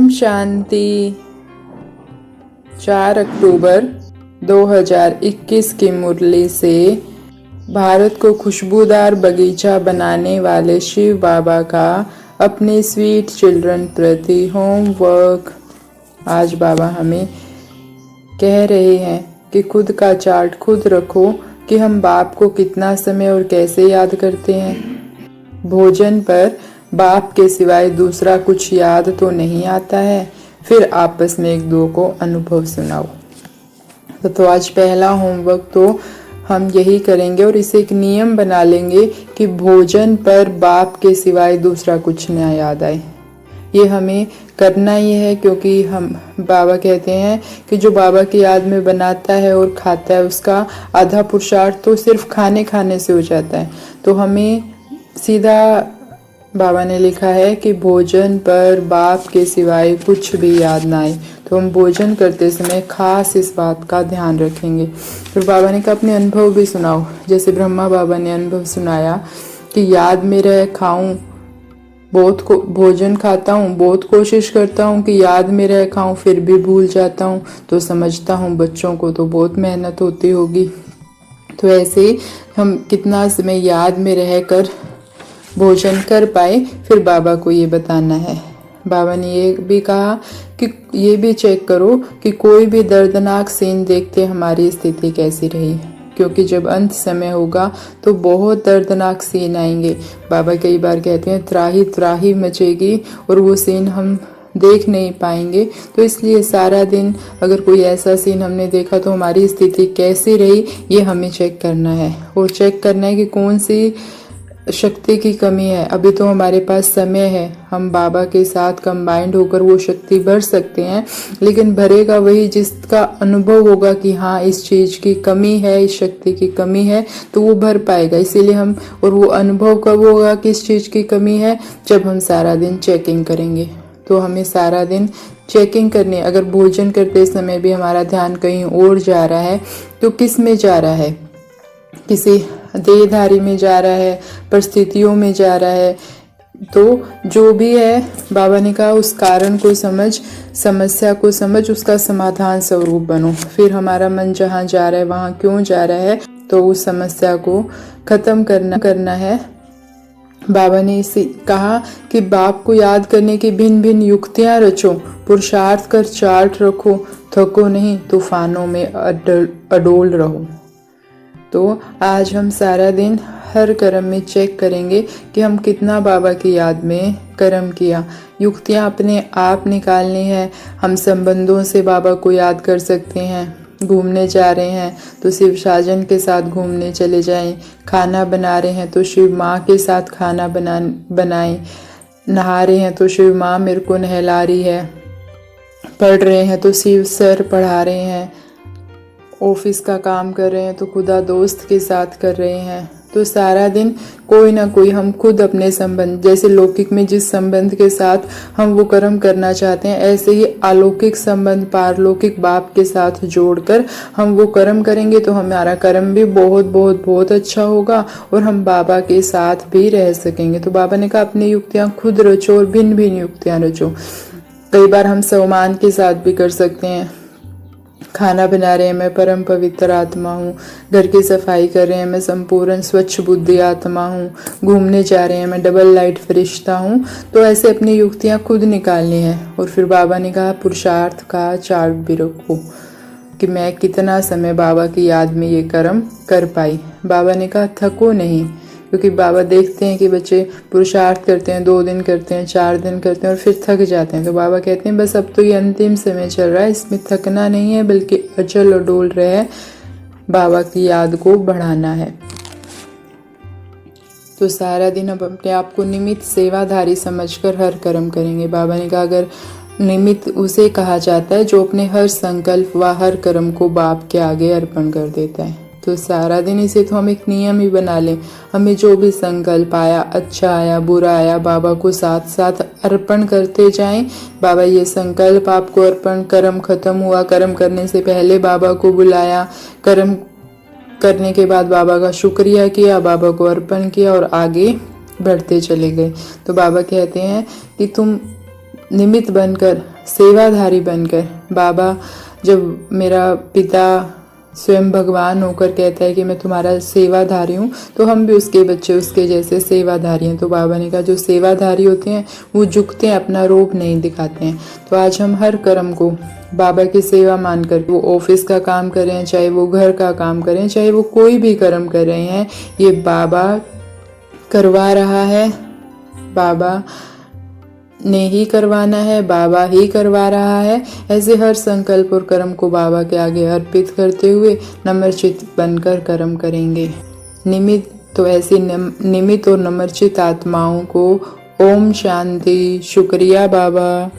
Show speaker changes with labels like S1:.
S1: ओम शांति। 4 अक्टूबर 2021 की मुरली से भारत को खुशबूदार बगीचा बनाने वाले शिव बाबा का अपने स्वीट चिल्ड्रन प्रति होमवर्क। आज बाबा हमें कह रहे हैं कि खुद का चार्ट खुद रखो कि हम बाप को कितना समय और कैसे याद करते हैं। भोजन पर बाप के सिवाय दूसरा कुछ याद तो नहीं आता है। फिर आपस में एक दो को अनुभव सुनाओ। तो आज पहला होमवर्क तो हम यही करेंगे और इसे एक नियम बना लेंगे कि भोजन पर बाप के सिवाय दूसरा कुछ ना याद आए। ये हमें करना ही है, क्योंकि हम बाबा कहते हैं कि जो बाबा की याद में बनाता है और खाता है उसका आधा पुरुषार्थ तो सिर्फ खाने खाने से हो जाता है। तो हमें सीधा बाबा ने लिखा है कि भोजन पर बाप के सिवाय कुछ भी याद ना आए। तो हम भोजन करते समय खास इस बात का ध्यान रखेंगे। फिर बाबा ने कहा अपने अनुभव भी सुनाओ। जैसे ब्रह्मा बाबा ने अनुभव सुनाया कि याद में रह खाऊं, भोजन खाता हूँ, बहुत कोशिश करता हूँ कि याद में रह खाऊं, फिर भी भूल जाता हूँ। तो समझता हूँ बच्चों को तो बहुत मेहनत होती होगी। तो ऐसे हम कितना समय याद में रह कर भोजन कर पाए, फिर बाबा को ये बताना है। बाबा ने ये भी कहा कि ये भी चेक करो कि कोई भी दर्दनाक सीन देखते हमारी स्थिति कैसी रही, क्योंकि जब अंत समय होगा तो बहुत दर्दनाक सीन आएंगे। बाबा कई बार कहते हैं त्राही त्राही मचेगी और वो सीन हम देख नहीं पाएंगे। तो इसलिए सारा दिन अगर कोई ऐसा सीन हमने देखा तो हमारी स्थिति कैसी रही, ये हमें चेक करना है। और चेक करना है कि कौन सी शक्ति की कमी है। अभी तो हमारे पास समय है, हम बाबा के साथ कंबाइंड होकर वो शक्ति भर सकते हैं, लेकिन भरेगा वही जिसका अनुभव होगा कि हाँ इस चीज़ की कमी है, इस शक्ति की कमी है, तो वो भर पाएगा। इसीलिए हम, और वो अनुभव कब होगा कि इस चीज़ की कमी है, जब हम सारा दिन चेकिंग करेंगे। तो हमें सारा दिन चेकिंग करनी है। अगर भोजन करते समय भी हमारा ध्यान कहीं और जा रहा है तो किस में जा रहा है, किसी देहधारी में जा रहा है, परिस्थितियों में जा रहा है। तो जो भी है बाबा ने कहा उस कारण को समझ, समस्या को समझ, उसका समाधान स्वरूप बनो। फिर हमारा मन जहाँ जा रहा है वहाँ क्यों जा रहा है, तो उस समस्या को खत्म करना है। बाबा ने इसे कहा कि बाप को याद करने की भिन्न भिन्न युक्तियाँ रचो, पुरुषार्थ कर चार्ट रखो, थको नहीं, तूफानों में अडोल रहो। तो आज हम सारा दिन हर कर्म में चेक करेंगे कि हम कितना बाबा की याद में कर्म किया। युक्तियाँ अपने आप निकालनी है। हम संबंधों से बाबा को याद कर सकते हैं। घूमने जा रहे हैं तो शिव साजन के साथ घूमने चले जाएं। खाना बना रहे हैं तो शिव माँ के साथ खाना बनाएं। नहा रहे हैं तो शिव माँ मेरे को नहला रही है। पढ़ रहे हैं तो शिव सर पढ़ा रहे हैं। ऑफिस का काम कर रहे हैं तो खुदा दोस्त के साथ कर रहे हैं। तो सारा दिन कोई ना कोई हम खुद अपने संबंध, जैसे लौकिक में जिस संबंध के साथ हम वो कर्म करना चाहते हैं, ऐसे ही अलौकिक संबंध पारलौकिक बाप के साथ जोड़कर हम वो कर्म करेंगे तो हमारा कर्म भी बहुत बहुत बहुत अच्छा होगा और हम बाबा के साथ भी रह सकेंगे। तो बाबा ने कहा अपनी युक्तियाँ खुद रचो और भिन्न भिन्न युक्तियाँ रचो। कई बार हम सम्मान के साथ भी कर सकते हैं। खाना बना रहे हैं, मैं परम पवित्र आत्मा हूँ। घर की सफाई कर रहे हैं, मैं संपूर्ण स्वच्छ बुद्धि आत्मा हूँ। घूमने जा रहे हैं, मैं डबल लाइट फरिश्ता हूँ। तो ऐसे अपनी युक्तियाँ खुद निकालनी है। और फिर बाबा ने कहा पुरुषार्थ का चार्ट भी रखो कि मैं कितना समय बाबा की याद में ये कर्म कर पाई। बाबा ने कहा थको नहीं, क्योंकि बाबा देखते हैं कि बच्चे पुरुषार्थ करते हैं, 2 दिन करते हैं, 4 दिन करते हैं और फिर थक जाते हैं। तो बाबा कहते हैं बस अब तो ये अंतिम समय चल रहा है, इसमें थकना नहीं है, बल्कि अचल और डोल रहे बाबा की याद को बढ़ाना है। तो सारा दिन अब अपने आप को निमित्त सेवाधारी समझकर हर कर्म करेंगे। बाबा ने कहा अगर निमित्त उसे कहा जाता है जो अपने हर संकल्प व हर कर्म को बाप के आगे अर्पण कर देता है। तो सारा दिन इसे तो हम एक नियम ही बना लें। हमें जो भी संकल्प आया, अच्छा आया बुरा आया, बाबा को साथ साथ अर्पण करते जाएं। बाबा ये संकल्प आपको अर्पण, कर्म खत्म हुआ, कर्म करने से पहले बाबा को बुलाया, कर्म करने के बाद बाबा का शुक्रिया किया, बाबा को अर्पण किया और आगे बढ़ते चले गए। तो बाबा कहते हैं कि तुम निमित्त बनकर, सेवाधारी बनकर। बाबा जब मेरा पिता स्वयं भगवान होकर कहता है कि मैं तुम्हारा सेवाधारी हूँ, तो हम भी उसके बच्चे, उसके जैसे सेवाधारी हैं। तो बाबा ने कहा जो सेवाधारी होते हैं वो झुकते हैं, अपना रूप नहीं दिखाते हैं। तो आज हम हर कर्म को बाबा की सेवा मानकर, वो ऑफिस का काम करें, चाहे वो घर का काम करें, चाहे वो कोई भी कर्म कर रहे हैं, ये बाबा करवा रहा है, बाबा ने ही करवाना है, बाबा ही करवा रहा है। ऐसे हर संकल्प और कर्म को बाबा के आगे अर्पित करते हुए नम्रचित बनकर कर्म करेंगे। निमित्त तो ऐसी निमित्त और नम्रचित आत्माओं को ओम शांति। शुक्रिया बाबा।